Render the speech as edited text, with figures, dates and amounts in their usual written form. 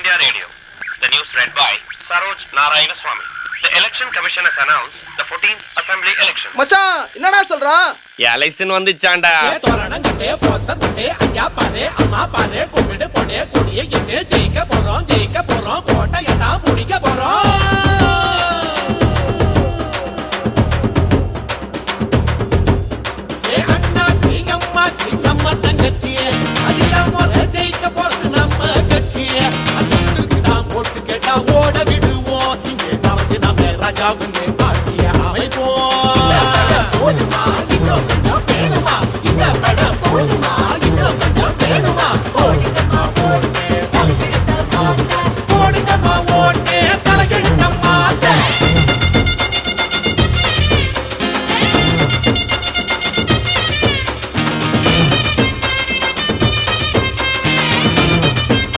India Radio. The news read by Saroj Narayanaswamy. The Election Commission has announced the 14th Assembly election. மச்சான் என்னடா சொல்றான்? Election வந்துச்சாண்டா. தோரணம் கட்டே poster தட்டே ஐயா பாரு அம்மா பாரு கும்பிடு பொண்ணே கொடியே எங்கே ஜெயிக்க போறோம் கோட்டை